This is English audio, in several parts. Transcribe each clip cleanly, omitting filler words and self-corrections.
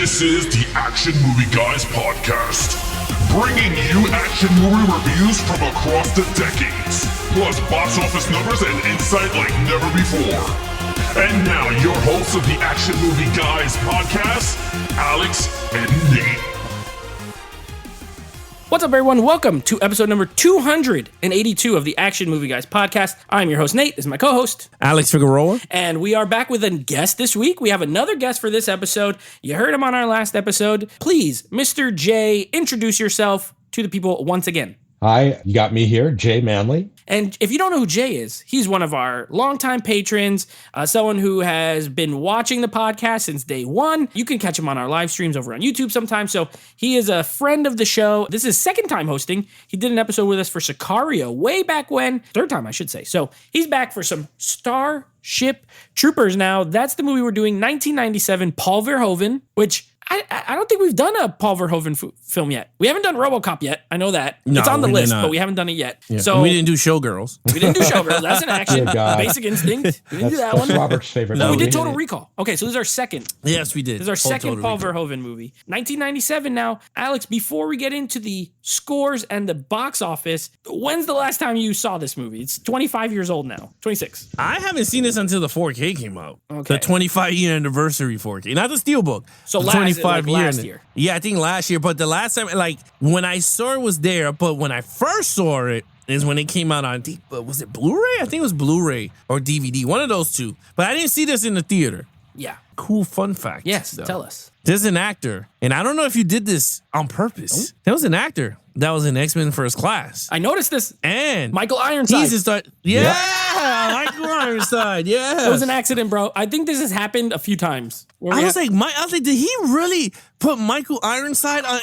This is the Action Movie Guys podcast, bringing you action movie reviews from across the decades, plus box office numbers and insight like never before. And now, your hosts of the Action Movie Guys podcast, Alex and Nate. What's up, everyone? Welcome to episode number 282 of the Action Movie Guys podcast. I'm your host, Nate. This is my co-host, Alex Figueroa. And we are back with a guest this week. We have another guest for this episode. You heard him on our last episode. Please, Mr. J, introduce yourself to the people once again. Hi, you got me here, Jay Manley. And if you don't know who Jay is, he's one of our longtime patrons, someone who has been watching the podcast since day one. You can catch him on our live streams over on YouTube sometimes. So he is a friend of the show. This is his second time hosting. He did an episode with us for Sicario way back when. Third time, I should say. So he's back for some Starship Troopers now. That's the movie we're doing, 1997, Paul Verhoeven, which I don't think we've done a Paul Verhoeven film yet. We haven't done RoboCop yet. I know that. No, it's on the list, but we haven't done it yet. Yeah. So and we didn't do Showgirls. We didn't do Showgirls. That's an action. Basic Instinct. We didn't do that one. That's Robert's favorite No, movie. we did Total Recall. Okay, so this is our second. Yes, we did. This is our second Paul Verhoeven movie. 1997 now. Alex, before we get into the scores and the box office, when's the last time you saw this movie? It's 25 years old now. 26. I haven't seen this until the 4K came out. Okay. The 25-year anniversary 4K. Not the Steelbook. So the last year. Yeah, I think last year. But the last time, like, when I saw it was there, but when I first saw it is when it came out on, was it Blu-ray? I think it was Blu-ray or DVD. One of those two. But I didn't see this in the theater. Yeah. Cool fun fact. Yes, though. tell us. There's an actor, and I don't know if you did this on purpose. There was an actor that was in X-Men First Class. I noticed this. And Michael Ironside. He's a star. Yeah, Michael Ironside. Yeah, It was an accident, bro. I think this has happened a few times. I was like, did he really put Michael Ironside on?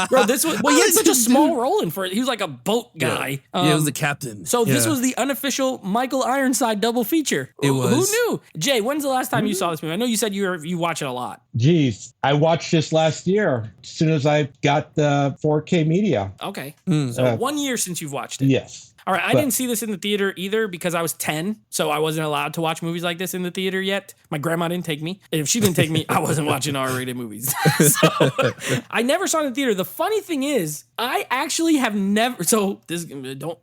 Bro, this was, well, he had such a small role in for it. He was like a boat guy. Yeah, it was the captain. So this was the unofficial Michael Ironside double feature. It was. Who knew? Jay, when's the last time you saw this movie? I know you said you watch it a lot. Geez, I watched this last year as soon as I got the 4K media. Okay. So 1 year since you've watched it. Yes. All right, I didn't see this in the theater either because I was 10, so I wasn't allowed to watch movies like this in the theater yet. My grandma didn't take me. And if she didn't take me, I wasn't watching R-rated movies. So I never saw it in the theater. The funny thing is, I actually have never,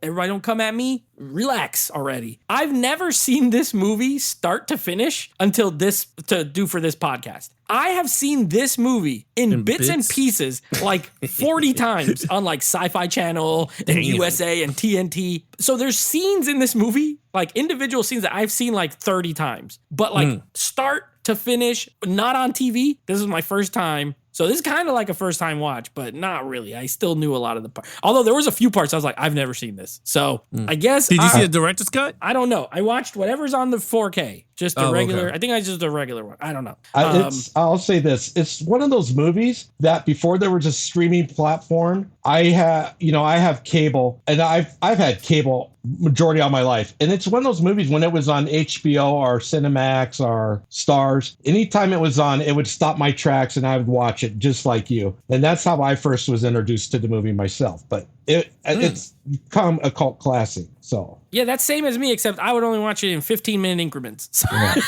everybody don't come at me. Relax already. I've never seen this movie start to finish until this, to do for this podcast. I have seen this movie in bits and pieces like 40 times on like Sci-Fi Channel and USA and TNT. So there's scenes in this movie, like individual scenes that I've seen like 30 times. But like start to finish, not on TV. This is my first time. So this is kind of like a first time watch, but not really. I still knew a lot of the parts. Although there was a few parts I was like, I've never seen this. So I guess. Did you see the director's cut? I don't know. I watched whatever's on the 4K. Just a regular. Okay. I think I just a regular one. I don't know. I'll say this: it's one of those movies that before there was a streaming platform, I have cable, and I've had cable majority of my life, and it's one of those movies when it was on HBO or Cinemax or Stars. Anytime it was on, it would stop my tracks, and I would watch it just like you. And that's how I first was introduced to the movie myself. But it's become a cult classic. So yeah, that's same as me, except I would only watch it in 15-minute increments.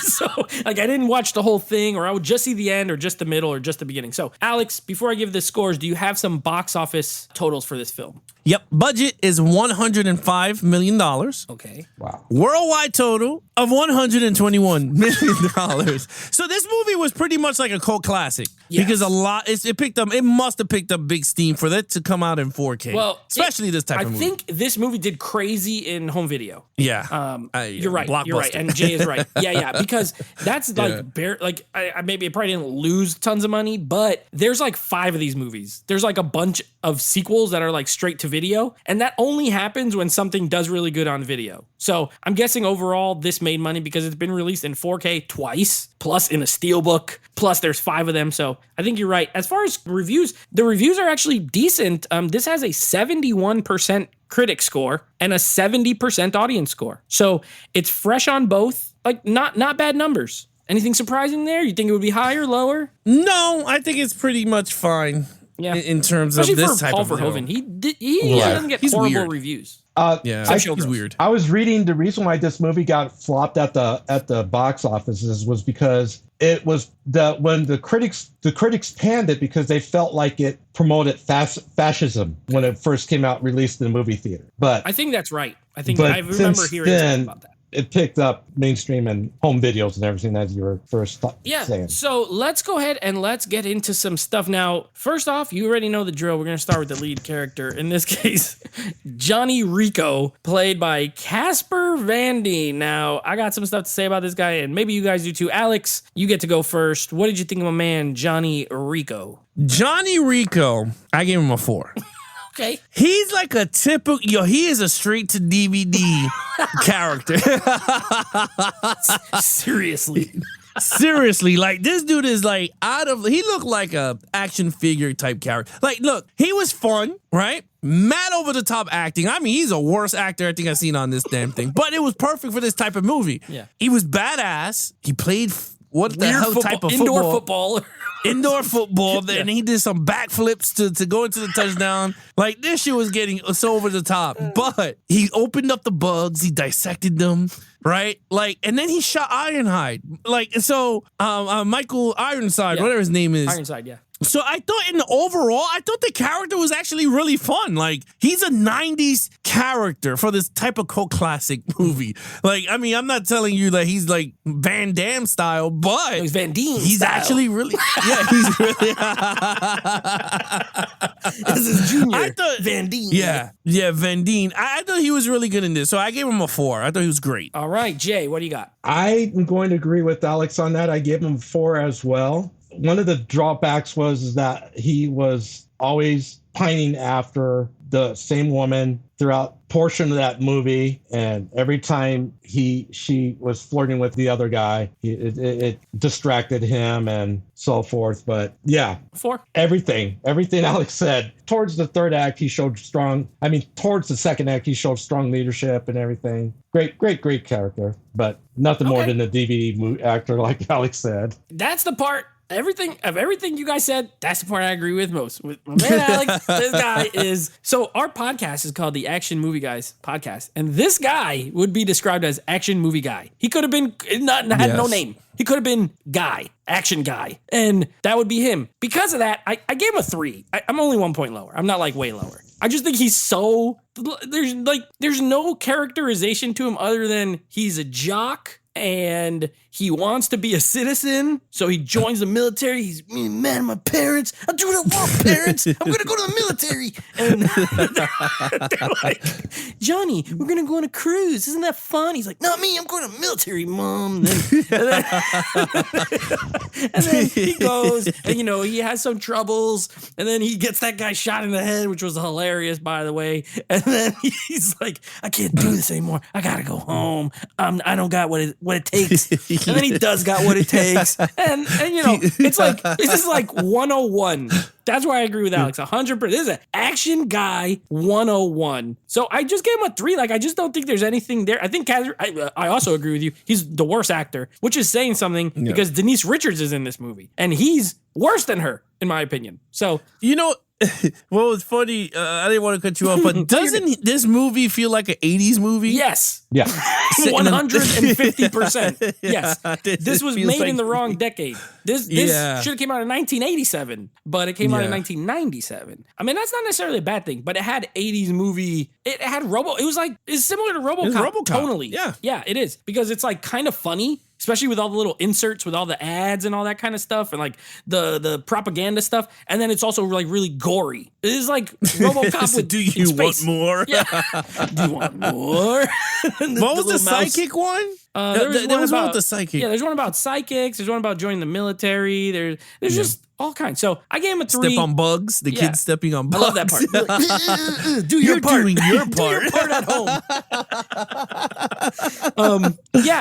So like I didn't watch the whole thing, or I would just see the end or just the middle or just the beginning. So Alex, before I give the scores, do you have some box office totals for this film? Yep. Budget is $105 million. Okay. Wow. Worldwide total of $121 million. So this movie was pretty much like a cult classic because it must have picked up big steam for that to come out in 4K. Well, especially this type of movie. I think this movie did crazy in home video. Yeah. You're right. You're right. And Jay is right. Yeah. Because that's like, I maybe it probably didn't lose tons of money, but there's like 5 of these movies. There's like a bunch of sequels that are like straight to video. And that only happens when something does really good on video. So I'm guessing overall this made money because it's been released in 4K twice, plus in a steelbook, plus there's 5 of them. So I think you're right. As far as reviews, the reviews are actually decent. This has a 71% critic score and a 70% audience score. So it's fresh on both. Like not bad numbers. Anything surprising there? You think it would be higher, lower? No, I think it's pretty much fine. Yeah. in terms Especially of this for type Paul of Verhoeven. He Right. doesn't get He's horrible weird. reviews. Yeah, he's weird. I was reading the reason why this movie got flopped at the box offices was because it was when the critics panned it because they felt like it promoted fascism when it first came out, released in the movie theater. But I think that's right. I think but I remember hearing something about that. It picked up mainstream and home videos and everything, as you were first saying. So let's go ahead and let's get into some stuff now. First off, you already know the drill. We're going to start with the lead character. In this case, Johnny Rico, played by Casper Van Dien. Now, I got some stuff to say about this guy, and maybe you guys do too. Alex, you get to go first. What did you think of my man, Johnny Rico? Johnny Rico, I gave him a 4. Okay. He's like a typical, he is a straight to DVD character. Seriously. Seriously, like this dude is like he looked like a action figure type character. Like, look, he was fun, right? Mad over the top acting. I mean, he's the worst actor I think I've seen on this damn thing, but it was perfect for this type of movie. Yeah. He was badass. He played what the Weird hell type of indoor football? Indoor football. Then he did some backflips to go into the touchdown. Like, this shit was getting so over the top. But he opened up the bugs. He dissected them, right? Like, and then he shot Ironhide. Like, so Michael Ironside, whatever his name is. Ironside, yeah. So I thought I thought the character was actually really fun. Like, he's a 90s character for this type of cult classic movie. Like, I mean, I'm not telling you that he's like Van Damme style, but He's Van Dien he's style. actually really, he's really. This is Junior I thought Van Dien. Yeah, Van Dien. I thought he was really good in this, so I gave him a 4. I thought he was great. All right, Jay, what do you got? I'm going to agree with Alex on that. I gave him 4 as well. One of the drawbacks was that he was always pining after the same woman throughout portion of that movie, and every time she was flirting with the other guy, it distracted him and so forth. But yeah, 4. everything Alex said. Towards the third act, he showed towards the second act, he showed strong leadership and everything. Great character, but nothing more than a DVD actor, like Alex said. That's the part. Everything you guys said, that's the part I agree with most. With my man Alex, this guy is. So our podcast is called the Action Movie Guys Podcast, and this guy would be described as Action Movie Guy. He could have been had no name. He could have been Guy, Action Guy, and that would be him. Because of that, I gave him a 3. I'm only 1 point lower. I'm not like way lower. I just think he's so there's no characterization to him other than he's a jock. And he wants to be a citizen, so he joins the military. He's mad at my parents. I'm doing what I want, parents. I'm going to go to the military. And they're like, Johnny, we're going to go on a cruise. Isn't that fun? He's like, not me. I'm going to the military, Mom. And then he goes, and, he has some troubles. And then he gets that guy shot in the head, which was hilarious, by the way. And then he's like, I can't do this anymore. I got to go home. I don't got what it takes. And then he does got what it takes. And it's like, this is like 101. That's why I agree with Alex. 100%. This is an Action Guy 101. So I just gave him a 3. Like, I just don't think there's anything there. I think I also agree with you. He's the worst actor, which is saying something because Denise Richards is in this movie and he's worse than her, in my opinion. So, well, it's funny. I didn't want to cut you off, but doesn't this movie feel like an 80s movie? Yes. Yeah. 150%. Yes. This was made like in the wrong decade. This should have came out in 1987, but it came out in 1997. I mean, that's not necessarily a bad thing, but it had 80s movie. It had it's similar to RoboCop. Tonally. Yeah. Yeah, it is. Because it's like kind of funny. Especially with all the little inserts, with all the ads and all that kind of stuff, and like the propaganda stuff, and then it's also like really gory. It is like RoboCop So with do you want more? Yeah. Do you want more? What was the psychic one? There was one with the psychic. Yeah, there's one about psychics. There's one about joining the military. There's just all kinds. So I gave him a 3. Step on bugs. The kid stepping on bugs. I love that part. Do your part. Doing your part. Do your part at home.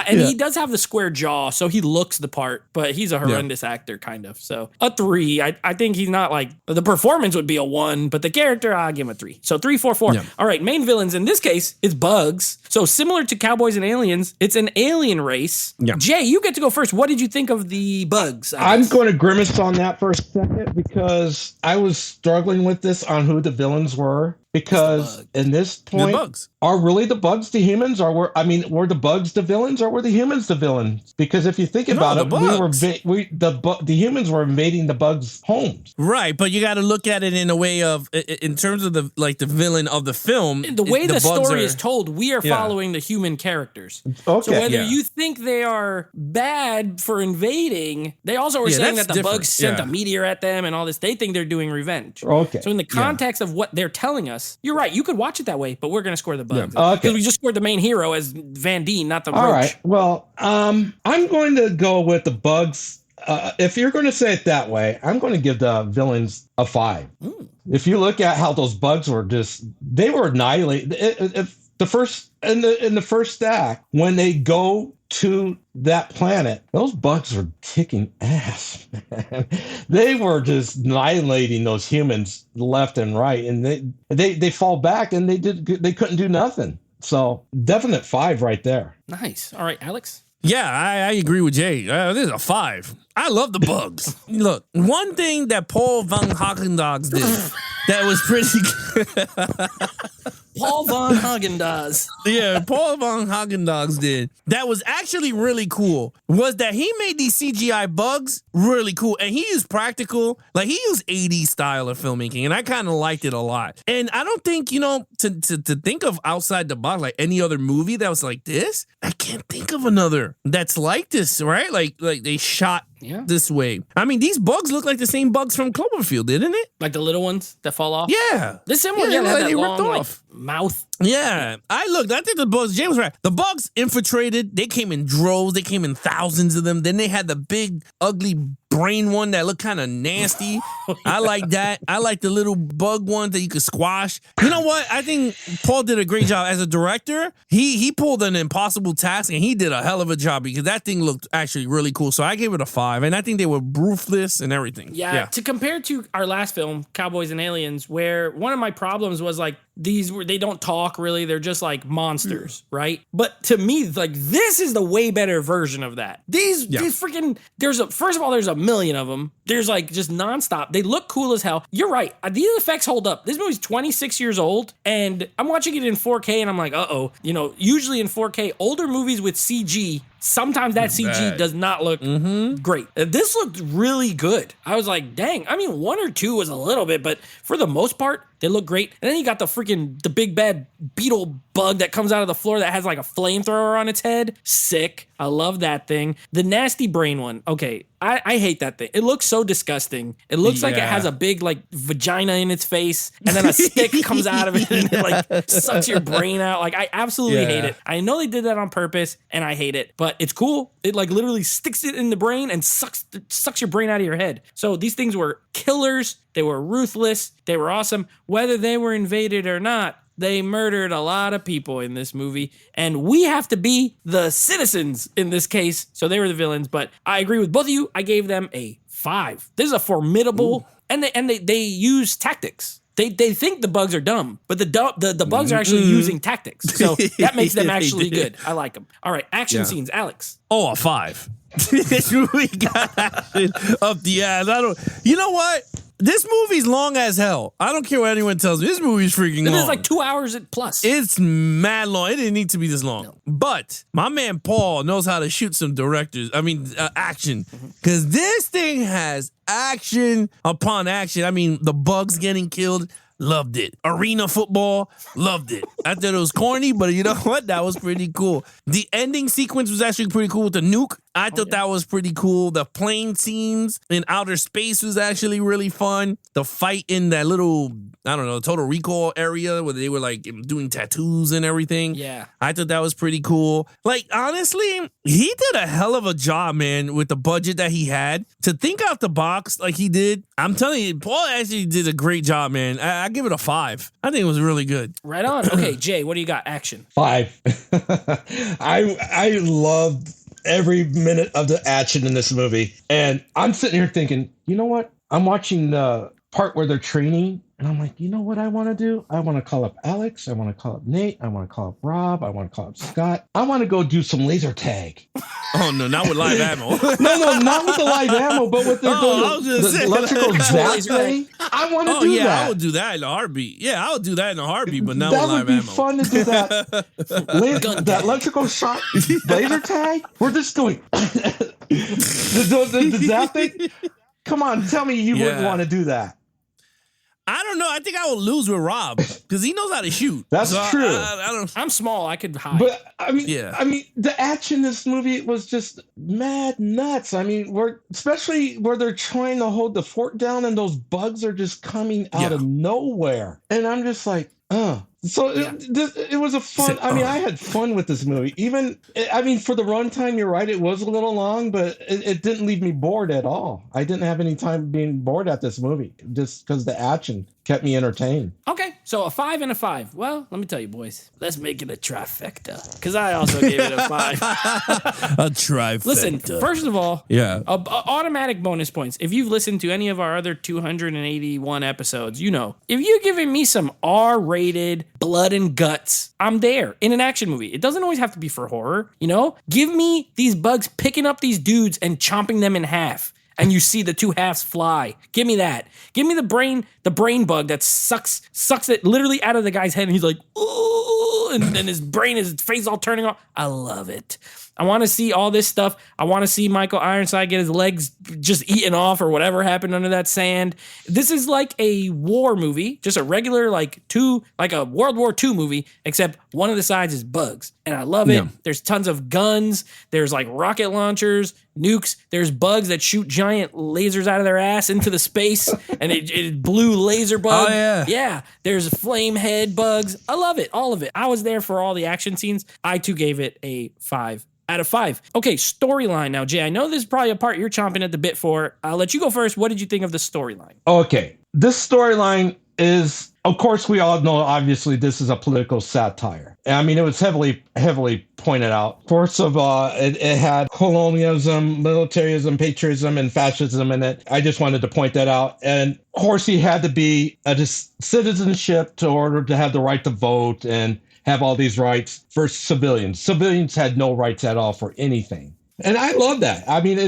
He does have the square jaw, so he looks the part, but he's a horrendous actor, kind of. So a 3. I think he's not like the performance would be a 1, but the character, I'll give him a 3. So 3, 4, 4. Yeah. All right, main villains in this case is bugs. So similar to Cowboys and Aliens, it's an alien race. Yeah. Jay, you get to go first. What did you think of the bugs? I'm going to grimace on that for a second because I was struggling with this on who the villains were. Because in this point, the bugs. Are really the bugs the humans, or were the bugs the villains, or were the humans the villains? Because if you think about it, the humans were invading the bugs' homes. Right, but you got to look at it in a way of, in terms of the villain of the film. The way the story is told, we are following the human characters. Okay. So whether you think they are bad for invading, they also were saying that the bugs sent a meteor at them and all this. They think they're doing revenge. Okay. So in the context of what they're telling us, you're right. You could watch it that way, but we're going to score the bugs. Because we just scored the main hero as Van Dien, not the roach. All right. Well, I'm going to go with the bugs. If you're going to say it that way, I'm going to give the villains a 5. If you look at how those bugs were they were annihilated. If the first in the first act, when they go to that planet, those bugs were kicking ass, man. They were just annihilating those humans left and right, and they fall back and they couldn't do nothing. So definite 5 right there. Nice. All right, Alex. Yeah, I agree with Jay. This is a 5. I love the bugs. Look, one thing that Paul von Hagendogs did that was pretty good. Paul von Hagendogs. Yeah, Paul von Hagendogs did. That was actually really cool. Was that he made these CGI bugs really cool, and he used practical, like he used 80s style of filmmaking, and I kind of liked it a lot. And I don't think, to think of outside the box, like any other movie that was like this, I can't think of another that's like this, right? Like they shot this way. I mean, these bugs look like the same bugs from Cloverfield, didn't it? Like the little ones that fall off? Yeah. The similar, they had that long, mouth. Yeah. I think the bugs, James was right. The bugs infiltrated. They came in droves. They came in thousands of them. Then they had the big, ugly brain one that looked kind of nasty. I like that. I like the little bug ones that you could squash. You know what? I think Paul did a great job as a director. He pulled an impossible task, and he did a hell of a job because that thing looked actually really cool. So I gave it a 5, and I think they were ruthless and everything. Yeah. To compare to our last film, Cowboys and Aliens, where one of my problems was like they don't talk really. They're just like monsters, right? But to me, like this is the way better version of that. These freaking first of all, there's a million of them. There's like just nonstop. They look cool as hell. You're right. These effects hold up. This movie's 26 years old, and I'm watching it in 4K, and I'm like, usually in 4K, older movies with CG, sometimes that CG does not look great. This looked really good. I was like, dang. I mean, 1 or 2 was a little bit, but for the most part, they look great. And then you got the big bad beetle bug that comes out of the floor that has like a flamethrower on its head. Sick. I love that thing. The nasty brain one. Okay. I hate that thing. It looks so disgusting. It looks like it has a big like vagina in its face, and then a stick comes out of it and it like sucks your brain out. Like I absolutely hate it. I know they did that on purpose, and I hate it, but it's cool. It like literally sticks it in the brain and sucks your brain out of your head. So these things were killers. They were ruthless. They were awesome. Whether they were invaded or not, they murdered a lot of people in this movie, and we have to be the citizens in this case. So they were the villains, but I agree with both of you. I gave them a 5. This is a formidable, and they use tactics. They think the bugs are dumb, but the bugs are actually using tactics. So that makes them actually good. I like them. All right, action scenes, Alex. Oh, a 5. This movie got action up the ass. You know what? This movie's long as hell. I don't care what anyone tells me. This movie's freaking long. It's like 2 hours plus. It's mad long. It didn't need to be this long. No. But my man Paul knows how to shoot some action. Because this thing has action upon action. I mean, the bugs getting killed. Loved it. Arena football, loved it. I thought it was corny, but you know what? That was pretty cool. The ending sequence was actually pretty cool with the nuke. I thought that was pretty cool. The plane scenes in outer space was actually really fun. The fight in that little, Total Recall area where they were like doing tattoos and everything. Yeah. I thought that was pretty cool. Like, honestly, he did a hell of a job, man, with the budget that he had. To think out the box like he did, I'm telling you, Paul actually did a great job, man. I give it a 5. I think it was really good. Right on. Okay, Jay, what do you got? Action. 5. I loved every minute of the action in this movie. And I'm sitting here thinking, you know what? I'm watching the part where they're training And I'm like, you know what I want to do? I want to call up Alex. I want to call up Nate. I want to call up Rob. I want to call up Scott. I want to go do some laser tag. Oh no, not with live ammo. No, not with the live ammo, but with the electrical zap thing. I want to do that. I would do that in a heartbeat. Yeah, I would do that in a heartbeat, but not that with live ammo. That would be fun to do that. That electrical shot laser tag. We're just doing the zap thing. Come on, tell me you wouldn't want to do that. I don't know. I think I would lose with Rob because he knows how to shoot. That's true. I don't. I'm small. I could hide. But I mean, the action in this movie was just mad nuts. I mean, especially where they're trying to hold the fort down and those bugs are just coming out of nowhere, and I'm just like, So it was a fun. I mean, I had fun with this movie. Even, I mean, for the runtime, you're right, it was a little long, but it didn't leave me bored at all. I didn't have any time being bored at this movie just because the action kept me entertained. Okay, so a 5 and a 5. Well, let me tell you, boys, let's make it a trifecta because I also gave it a 5. A trifecta. Listen, first of all, automatic bonus points. If you've listened to any of our other 281 episodes, you know, if you're giving me some R-rated blood and guts, I'm there in an action movie. It doesn't always have to be for horror, you know? Give me these bugs picking up these dudes and chomping them in half. And you see the two halves fly. Give me that. Give me the brain bug that sucks it literally out of the guy's head, and he's like, ooh, and his face is all turning off. I love it. I want to see all this stuff. I want to see Michael Ironside get his legs just eaten off or whatever happened under that sand. This is like a war movie, just a regular like a World War II movie, except one of the sides is bugs. And I love it. Yeah. There's tons of guns. There's like rocket launchers, nukes. There's bugs that shoot giant lasers out of their ass into the space, and it blue laser bug. Oh, yeah. Yeah. There's flame head bugs. I love it. All of it. I was there for all the action scenes. I too gave it a 5 out of 5. Okay, storyline now, Jay. I know this is probably a part you're chomping at the bit for. I'll let you go first. What did you think of the storyline? Okay, this storyline is, of course, we all know, obviously, this is a political satire. I mean, it was heavily pointed out. Of course, it had colonialism, militarism, patriotism, and fascism in it. I just wanted to point that out. And Horsey had to be a citizenship in order to have the right to vote and have all these rights for civilians. Civilians had no rights at all for anything. And I love that. I mean,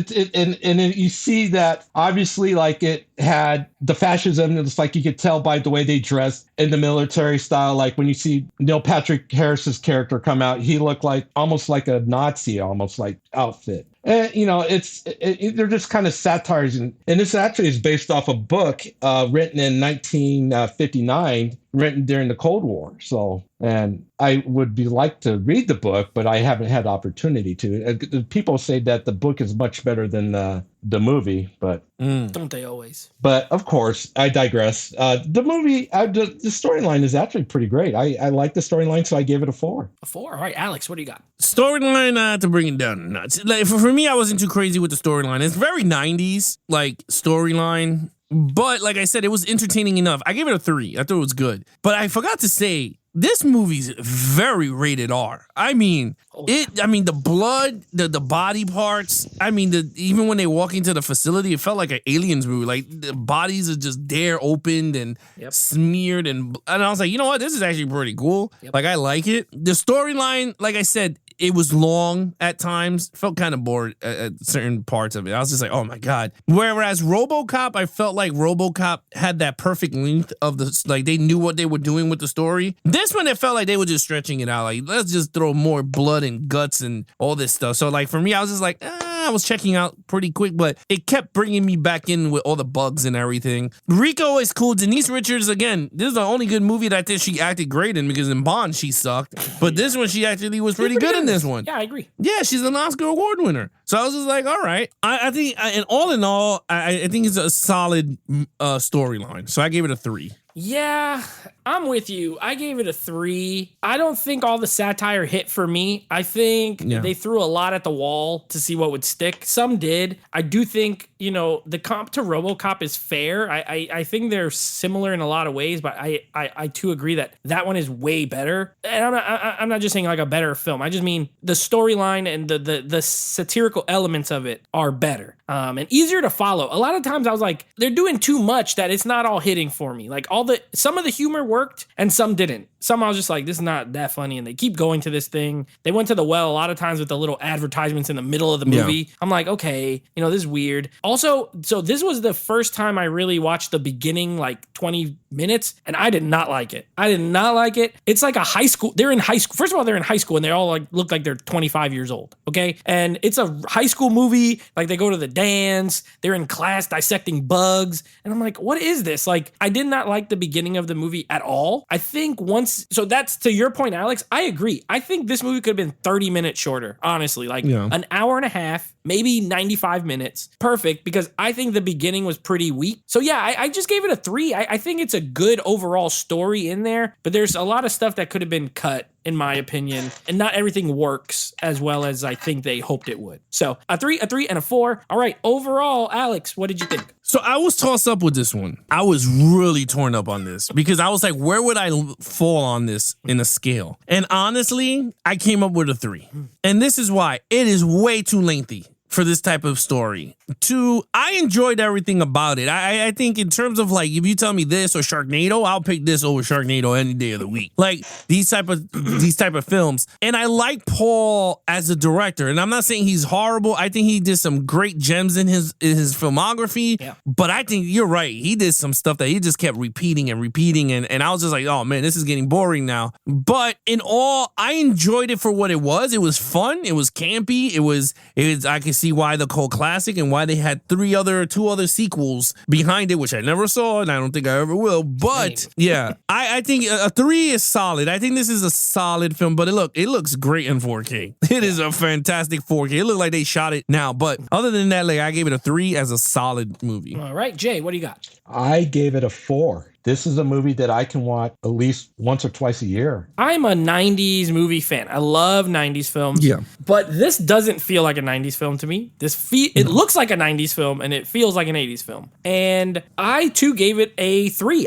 you see that obviously, like, it had the fascism. It's like you could tell by the way they dressed in the military style. Like when you see Neil Patrick Harris's character come out, he looked like almost like a Nazi, almost like outfit. And, you know, they're just kind of satires. And this actually is based off a book written in 1959, written during the Cold War. So, and I would like to read the book, but I haven't had opportunity to. People say that the book is much better than the movie, but don't they always? But of course, I digress. The movie, the storyline is actually pretty great. I like the storyline, so I gave it a 4. A 4. All right, Alex, what do you got? Storyline, to bring it down nuts. Like, for me, I wasn't too crazy with the storyline. It's very 90s like storyline, but like I said, it was entertaining enough. I gave it a 3. I thought it was good, but I forgot to say, this movie's very rated R. I mean, the blood, the body parts. I mean, even when they walk into the facility, it felt like an Aliens movie. Like the bodies are just there, opened and smeared, and I was like, you know what, this is actually pretty cool. Like I like it. The storyline, like I said, it was long at times. Felt kind of bored at certain parts of it. I was just like, oh my God. Whereas RoboCop, I felt like RoboCop had that perfect length of like they knew what they were doing with the story. This one, it felt like they were just stretching it out. Like, let's just throw more blood and guts and all this stuff. So like for me, I was just like, I was checking out pretty quick, but it kept bringing me back in with all the bugs and everything. Rico is cool. Denise Richards, again, this is the only good movie that I think she acted great in, because in Bond, she sucked. But this one, she actually was pretty good in this one. Yeah, I agree. Yeah, she's an Oscar award winner. So I was just like, all right. I think, and all in all, I think it's a solid storyline. So I gave it a 3. Yeah, I'm with you. I gave it a 3. I don't think all the satire hit for me. I think they threw a lot at the wall to see what would stick. Some did. I do think, the comp to RoboCop is fair. I think they're similar in a lot of ways, but I too agree that one is way better. And I'm not just saying like a better film. I just mean the storyline and the satirical elements of it are better. And easier to follow. A lot of times I was like, they're doing too much that it's not all hitting for me. Like some of the humor worked and some didn't. Some I was just like, this is not that funny. And they keep going to this thing. They went to the well a lot of times with the little advertisements in the middle of the movie. Yeah. I'm like, okay, this is weird. Also, so this was the first time I really watched the beginning, like 20 minutes, and I did not like it. I did not like it. It's like a high school. They're in high school. First of all, they're in high school and they all like look like they're 25 years old. Okay. And it's a high school movie. Like they go to the dance, they're in class dissecting bugs. And I'm like, what is this? Like, I did not like the beginning of the movie at all. I think so that's to your point, Alex. I agree. I think this movie could have been 30 minutes shorter, honestly, like an hour and a half, maybe 95 minutes. Perfect. Because I think the beginning was pretty weak. So yeah, I just gave it a 3. I think it's a good overall story in there, but there's a lot of stuff that could have been cut, in my opinion, and not everything works as well as I think they hoped it would. So a 3, and a 4. All right. Overall, Alex, what did you think? So I was tossed up with this one. I was really torn up on this because I was like, where would I fall on this in a scale? And honestly, I came up with a 3. And this is why. It is way too lengthy for this type of story. 2, I enjoyed everything about it. I think in terms of like, if you tell me this or Sharknado, I'll pick this over Sharknado any day of the week. Like these type of films. And I like Paul as a director. And I'm not saying he's horrible. I think he did some great gems in his filmography. Yeah. But I think you're right. He did some stuff that he just kept repeating. And I was just like, oh man, this is getting boring now. But in all, I enjoyed it for what it was. It was fun. It was campy. It was I can see why the cult classic and why they had 2 other sequels behind it, which I never saw and I don't think I ever will. But yeah, I think a 3 is solid. I think this is a solid film, but it looks great in 4K. It is a fantastic 4K. It looked like they shot it now, but other than that, like I gave it a 3 as a solid movie. All right, Jay, what do you got? I gave it a 4. This is a movie that I can watch at least once or twice a year. I'm a 90s movie fan. I love 90s films. Yeah. But this doesn't feel like a 90s film to me. It looks like a 90s film and it feels like an 80s film. And I too gave it a 3.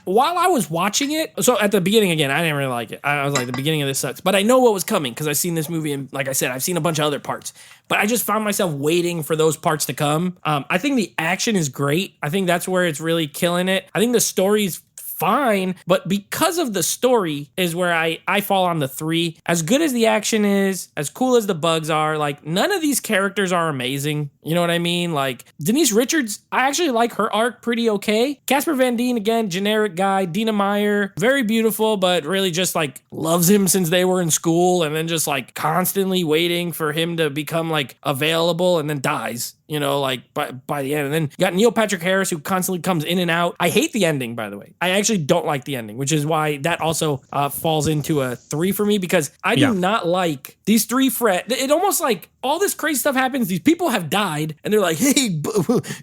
While I was watching it, so at the beginning again, I didn't really like it. I was like, the beginning of this sucks. But I know what was coming because I've seen this movie and like I said, I've seen a bunch of other parts. But I just found myself waiting for those parts to come. I think the action is great. I think that's where it's really killing it. I think the story's fine, but because of the story is where I fall on the 3. As good as the action is, as cool as the bugs are, like none of these characters are amazing. You know what I mean? Like Denise Richards, I actually like her arc pretty okay. Casper Van Dien, again, generic guy. Dina Meyer, very beautiful, but really just like loves him since they were in school and then just like constantly waiting for him to become like available and then dies. Like by the end. And then you got Neil Patrick Harris who constantly comes in and out. I hate the ending, by the way. I actually don't like the ending, which is why that also falls into a 3 for me because I do not like these 3 friends. It almost like all this crazy stuff happens. These people have died and they're like, hey,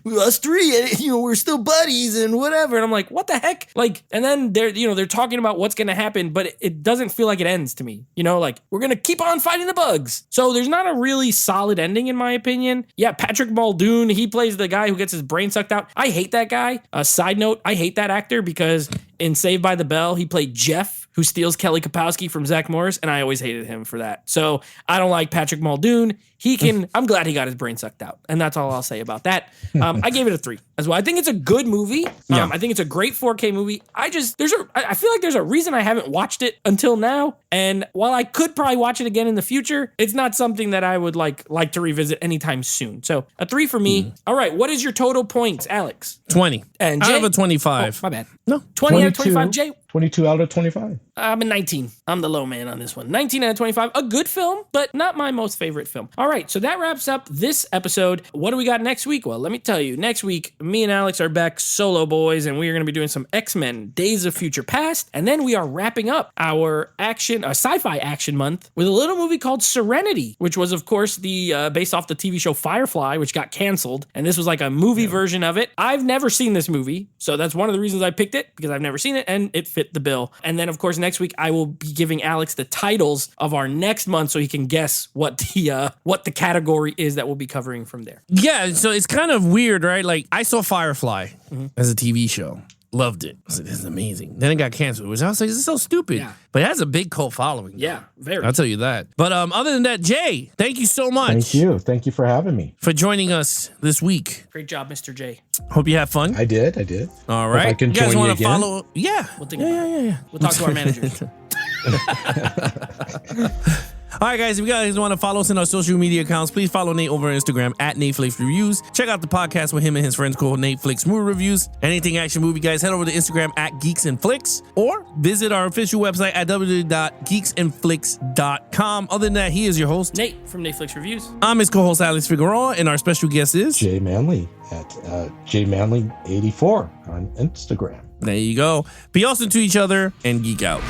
us 3, we're still buddies and whatever. And I'm like, what the heck? Like, and then they're talking about what's going to happen, but it doesn't feel like it ends to me. Like we're going to keep on fighting the bugs. So there's not a really solid ending in my opinion. Yeah, Patrick Muldoon, he plays the guy who gets his brain sucked out. I hate that guy. Side note, I hate that actor because in Saved by the Bell, he played Jeff, who steals Kelly Kapowski from Zach Morris, and I always hated him for that. So I don't like Patrick Muldoon. I'm glad he got his brain sucked out, and that's all I'll say about that. I gave it a 3 as well. I think it's a good movie. I think it's a great 4K movie. I feel like there's a reason I haven't watched it until now, and while I could probably watch it again in the future, it's not something that I would like to revisit anytime soon. So a 3 for me. All right, what is your total points, Alex? 20. And Jay? I have a 25. Oh, my bad. No. 20 out of 25, Jay? 22 out of 25. I'm a 19. I'm the low man on this one. 19 out of 25. A good film, but not my most favorite film. All right, so that wraps up this episode. What do we got next week? Well, let me tell you. Next week, me and Alex are back solo, boys, and we are going to be doing some X-Men Days of Future Past, and then we are wrapping up our sci-fi action month with a little movie called Serenity, which was, of course, the based off the TV show Firefly, which got canceled, and this was like a movie version of it. I've never seen this movie, so that's one of the reasons I picked it, because I've never seen it, and it fit the bill. And then, of course, next week, I will be giving Alex the titles of our next month so he can guess what the category is that we'll be covering from there. Yeah, so it's kind of weird, right? Like, I saw Firefly as a TV show. Loved it. I was like, this is amazing. Then it got canceled, which I was like, this is so stupid. Yeah. But it has a big cult following. Yeah, very. I'll tell you that. But other than that, Jay, thank you so much. Thank you. Thank you for having me. For joining us this week. Great job, Mr. J. Hope you have fun. I did. All right. If I can you guys join want you to again? follow? Yeah. We'll think about it. We'll talk to our managers. All right, guys, if you guys want to follow us in our social media accounts, please follow Nate over on Instagram at Nateflix Reviews. Check out the podcast with him and his friends called Nateflix Movie Reviews. Anything action movie, guys, head over to Instagram at Geeks and Flicks or visit our official website at www.geeksandflicks.com. Other than that, he is your host, Nate from Nateflix Reviews. I'm his co-host, Alex Figueroa, and our special guest is Jay Manley at jmanley84 on Instagram. There you go. Be awesome to each other and geek out.